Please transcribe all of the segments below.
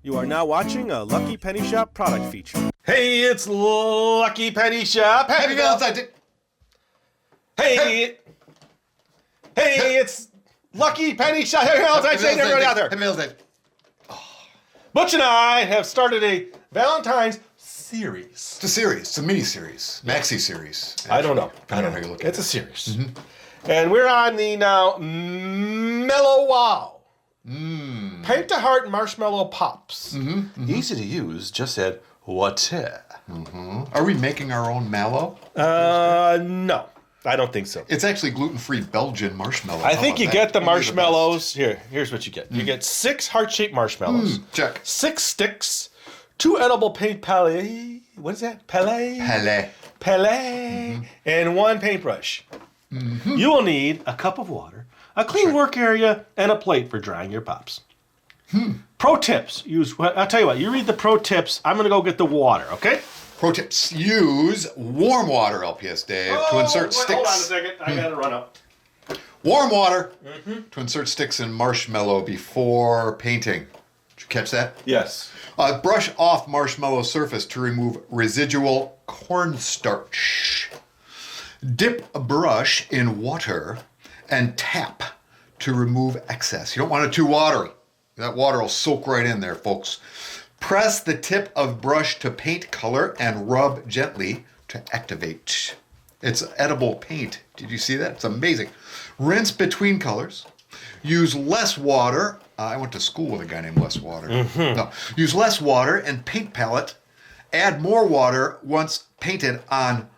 You are now watching a Lucky Penny Shop product feature. Hey, it's Lucky Penny Shop. Happy Valentine Day. Hey, it's Lucky Penny Shop. Happy Valentine's Day to everybody out there. Happy Valentine's Day. Butch and I have started a Valentine's series. It's a series. It's a mini-series. Maxi-series. I don't know. I don't know how you look at it. It's a series. And we're on the now MalloWOW. Paint to Heart Marshmallow Pops. Easy to use. Just said, what's it? Are we making our own mallow? No. I don't think so. It's actually gluten-free Belgian marshmallow. I think you get the marshmallows. Here's what you get. You get 6 heart-shaped marshmallows. Check. 6 sticks. 2 edible paint pallets. What is that? Palette. And 1 paintbrush. You will need a cup of water, a clean work area, and a plate for drying your pops. Pro tips. I'll tell you what. You read the pro tips. I'm going to go get the water, okay? Pro tips. Use warm water, LPS Dave, to insert sticks. Hold on a second. I got to run up. Warm water to insert sticks in marshmallow before painting. Did you catch that? Yes. Brush off marshmallow surface to remove residual cornstarch. Dip a brush in water and tap to remove excess. You don't want it too watery. That water will soak right in there, folks. Press the tip of brush to paint color and rub gently to activate. It's edible paint. Did you see that? It's amazing. Rinse between colors. Use less water. I went to school with a guy named Les Water. No. Use less water and paint palette. Add more water once painted on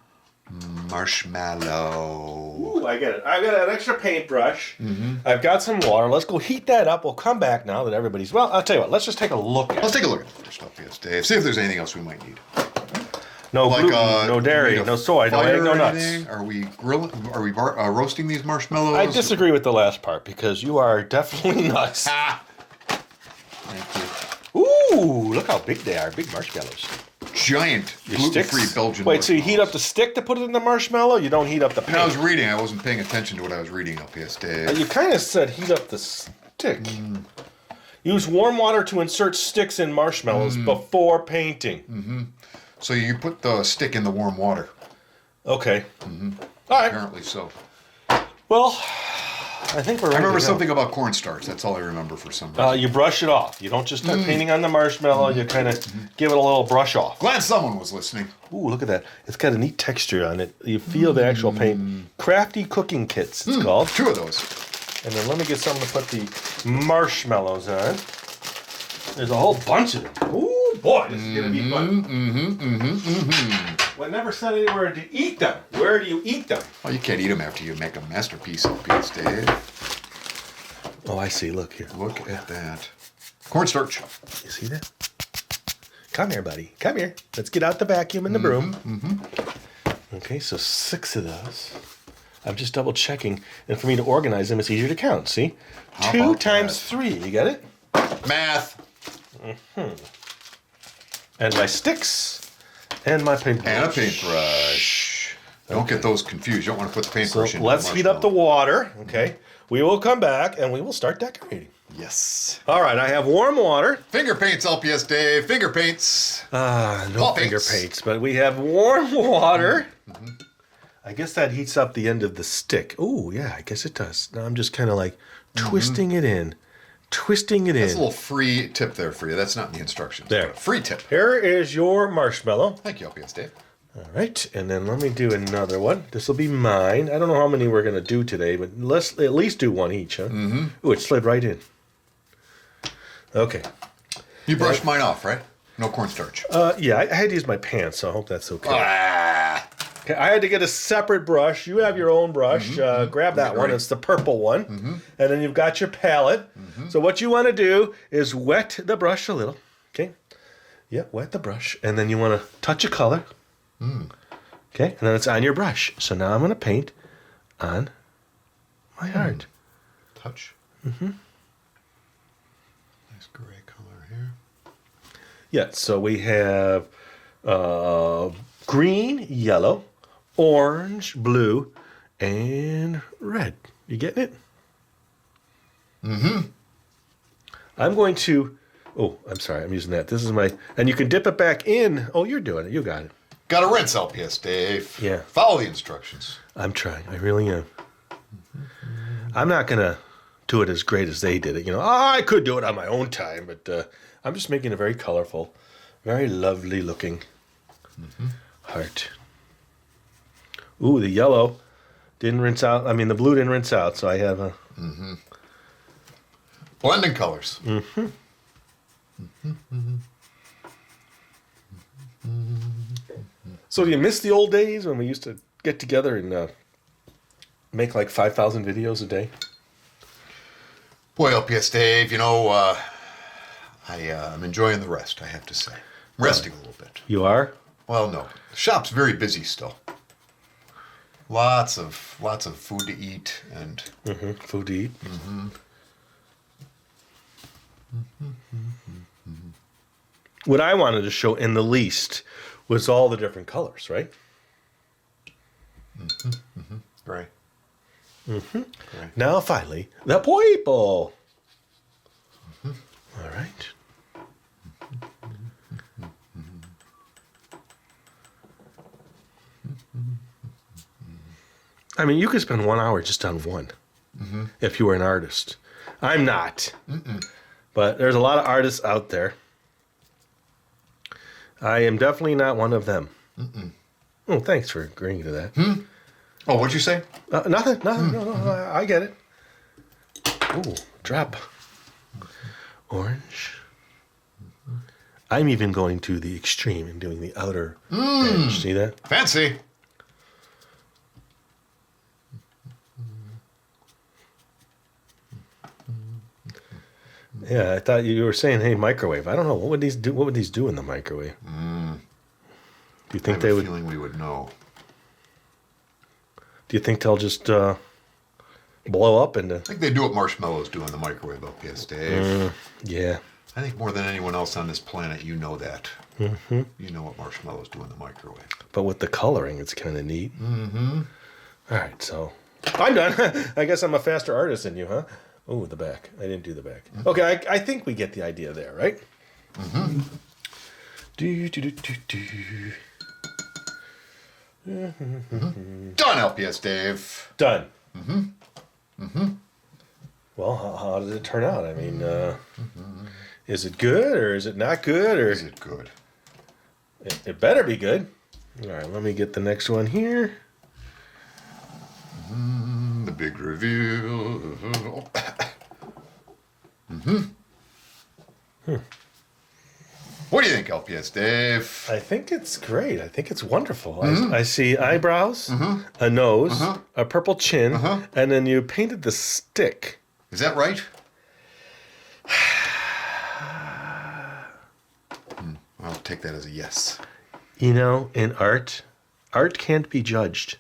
marshmallow. Ooh, I get it. I've got an extra paintbrush. I've got some water. Let's go heat that up. We'll come back now that everybody's... Well, I'll tell you what. Let's just take a look at it. Let's take a look at it first, LPS Dave. See if there's anything else we might need. No Like, gluten, no dairy, no soy, no egg, no nuts. Anything? Are we grilling? Are we roasting these marshmallows? I disagree with the last part because you are definitely nuts. Thank you. Ooh, look how big they are. Big marshmallows. Giant gluten-free Belgian Wait, so you marshmallows. heat up the stick to put it in the marshmallow? You don't heat up the paint? When I was reading, I wasn't paying attention to what I was reading, LPS Dave. You kind of said heat up the stick. Use warm water to insert sticks in marshmallows before painting. So you put the stick in the warm water. Okay. All right. Apparently so. Well, I think we're ready I remember to go. something about cornstarch. That's all I remember for some reason. You brush it off. You don't just start painting on the marshmallow. You kind of give it a little brush off. Glad someone was listening. Ooh, look at that. It's got a neat texture on it. You feel the actual paint. Crafty cooking kits, it's called. 2 of those. And then let me get something to put the marshmallows on. There's a whole bunch of them. Ooh, boy, this is going to be fun. Well, I never said anywhere to eat them. Where do you eat them? Well, you can't eat them after you make a masterpiece, LPS Dave. Oh, I see. Look here. Look at that. Cornstarch. You see that? Come here, buddy. Come here. Let's get out the vacuum and the broom. Okay, so 6 of those. I'm just double checking. And for me to organize them, it's easier to count. See? How 2 about times that? 3. You get it? Math. And my sticks. And my paintbrush. And a paintbrush. Don't get those confused. You don't want to put the So paintbrush in. let's heat up the water. Okay. We will come back and we will start decorating. Yes. All right, I have warm water. Finger paints, LPS Dave. Finger paints. No Ball finger paints. paints, but we have warm water. I guess that heats up the end of the stick. Oh, yeah, I guess it does. Now I'm just kind of like twisting it in. Twisting it That's a in. little free tip there for you. That's not in the instructions. There. But a free tip. Here is your marshmallow. Thank you, LPS Dave. All right, and then let me do another one. This will be mine. I don't know how many we're going to do today, but let's at least do one each, huh? Ooh, it slid right in. Okay. You brushed mine off, right? No cornstarch. Yeah, I had to use my pants, so I hope that's okay. Ah. Okay, I had to get a separate brush. You have your own brush. Grab that one. Ready. It's the purple one. And then you've got your palette. So what you want to do is wet the brush a little. Okay? Yeah, wet the brush. And then you want to touch a color. Okay? And then it's on your brush. So now I'm going to paint on my heart. Touch. Nice gray color here. Yeah, so we have green, yellow, orange, blue, and red. You getting it? I'm going to Oh, I'm sorry. I'm using that. This is my... And you can dip it back in. Oh, you're doing it. You got it. Got to rinse, LPS Dave. Yeah. Follow the instructions. I'm trying. I really am. I'm not going to do it as great as they did it. You know, I could do it on my own time, but I'm just making a very colorful, very lovely looking heart. Ooh, the yellow didn't rinse out. I mean, the blue didn't rinse out, so I have a... Blending colors. So do you miss the old days when we used to get together and make like 5,000 videos a day? Boy, LPS Dave, you know, I'm enjoying the rest, I have to say. I'm resting a little bit. You are? Well, no. The shop's very busy still. Lots of food to eat and... Food to eat. What I wanted to show in the least was all the different colors, right? Right. Right. Now, finally, the purple. All right. I mean, you could spend 1 hour just on one if you were an artist. I'm not. But there's a lot of artists out there. I am definitely not one of them. Oh, thanks for agreeing to that. Oh, what'd you say? Nothing. No, I get it. Ooh, drop. Orange. I'm even going to the extreme and doing the outer edge. See that? Fancy. Yeah, I thought you were saying, "Hey, microwave." I don't know what would these do. What would these do in the microwave? Do you think they would? I have a feeling we would know. Do you think they'll just blow up and? I think they do what marshmallows do in the microwave, LPS Dave. Yeah. I think more than anyone else on this planet, you know that. You know what marshmallows do in the microwave. But with the coloring, it's kind of neat. All right, so I'm done. I guess I'm a faster artist than you, huh? Oh, the back. I didn't do the back. Okay, I think we get the idea there, right? Done, LPS Dave. Done. Well, how did it turn out? I mean, is it good or is it not good? Or Is it good? It better be good. All right, let me get the next one here. The big reveal. What do you think, LPS Dave? I think it's great. I think it's wonderful. I see eyebrows, a nose, a purple chin, and then you painted the stick. Is that right? I'll take that as a yes. You know, in art can't be judged.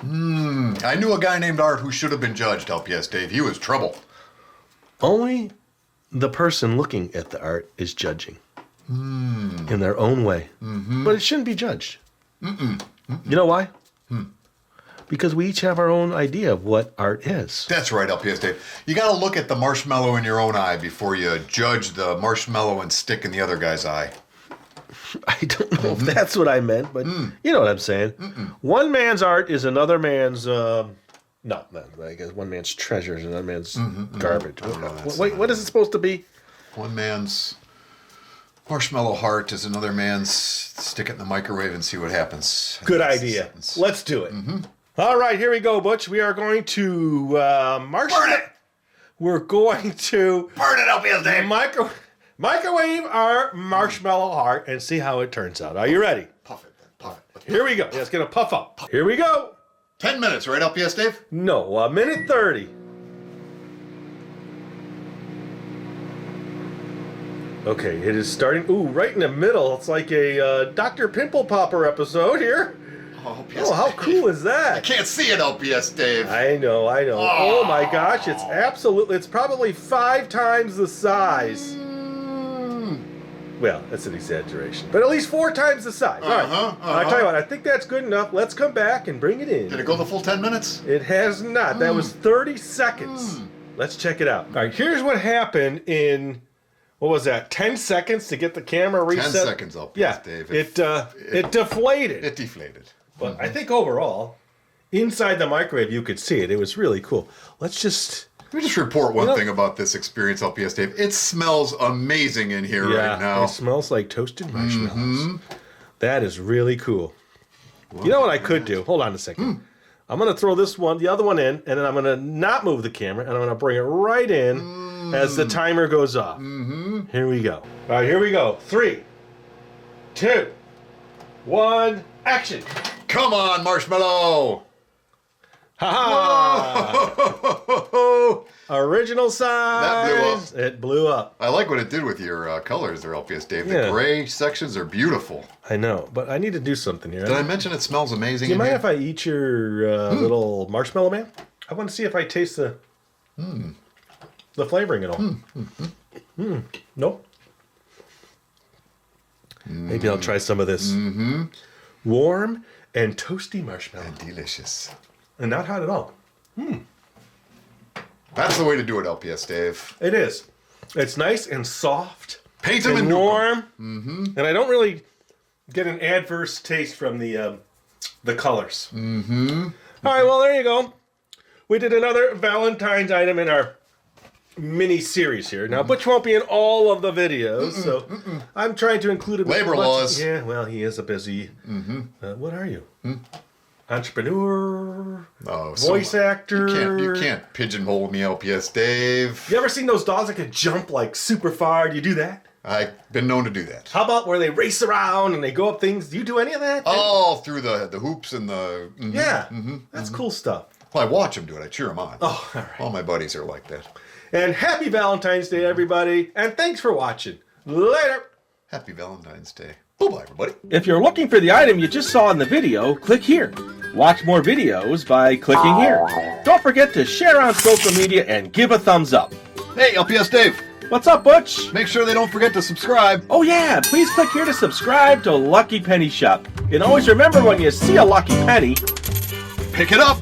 I knew a guy named Art who should have been judged, LPS Dave. He was trouble. Only The person looking at the art is judging in their own way. But it shouldn't be judged. You know why? Because we each have our own idea of what art is. That's right, LPS Dave. You got to look at the marshmallow in your own eye before you judge the marshmallow and stick in the other guy's eye. I don't know if that's what I meant, but you know what I'm saying. One man's art is another man's... No, I guess one man's treasure is another man's garbage. What is it supposed to be? One man's marshmallow heart is another man's stick it in the microwave and see what happens. Good idea. Let's do it. All right, here we go, Butch. We are going to Burn it! We're going to Burn it, LPS Dave! microwave our marshmallow heart and see how it turns out. Are you ready? Puff it, then. Puff it. Here we go. Yeah, it's going to puff up. Here we go. 10 minutes, right, LPS Dave? No, a minute 30. Okay, it is starting. Ooh, right in the middle. It's like a Dr. Pimple Popper episode here. Oh, how cool is that? I can't see it, LPS Dave. I know. Oh my gosh, it's probably 5 times the size. Well, that's an exaggeration, but at least 4 times the size. All right. I tell you what, I think that's good enough. Let's come back and bring it in. Did it go the full 10 minutes? It has not. That was 30 seconds. Let's check it out. All right, here's what happened in what was that? 10 seconds to get the camera reset. 10 seconds up. Yeah, Dave. it deflated. It deflated. But I think overall, inside the microwave, you could see it. It was really cool. Let me just report one thing about this experience, LPS Dave. It smells amazing in here right now. It smells like toasted marshmallows. That is really cool. Well, you know what I could do? Hold on a second. I'm going to throw the other one in, and then I'm going to not move the camera, and I'm going to bring it right in as the timer goes off. Here we go. All right, here we go. 3, 2, 1, action. Come on, Marshmallow. Ha-ha! Original size. That blew up. It blew up. I like what it did with your colors there, LPS Dave. The gray sections are beautiful. I know, but I need to do something here. Did I mention it smells amazing? Do you mind if I eat your little marshmallow man? I want to see if I taste the flavoring at all. Nope. Maybe I'll try some of this. Warm and toasty marshmallow. And delicious. And not hot at all. That's the way to do it, LPS Dave. It is. It's nice and soft. Paint them and warm. And I don't really get an adverse taste from the colors. All right, well, there you go. We did another Valentine's item in our mini series here. Now, Butch won't be in all of the videos, so I'm trying to include him. Labor laws. Yeah, well, he is a busy. What are you? Entrepreneur, voice actor. You can't pigeonhole me, LPS Dave. You ever seen those dogs that can jump like super far? Do you do that? I've been known to do that. How about where they race around and they go up things? Do you do any of that? Oh, through the hoops and the... That's cool stuff. Well, I watch them do it. I cheer them on. Oh, all right. All my buddies are like that. And happy Valentine's Day, everybody. And thanks for watching. Later. Happy Valentine's Day. Bye-bye, everybody. If you're looking for the item you just saw in the video, click here. Watch more videos by clicking here. Don't forget to share on social media and give a thumbs up. Hey, LPS Dave. What's up, Butch? Make sure they don't forget to subscribe. Oh yeah, please click here to subscribe to Lucky Penny Shop. And always remember, when you see a lucky penny, pick it up.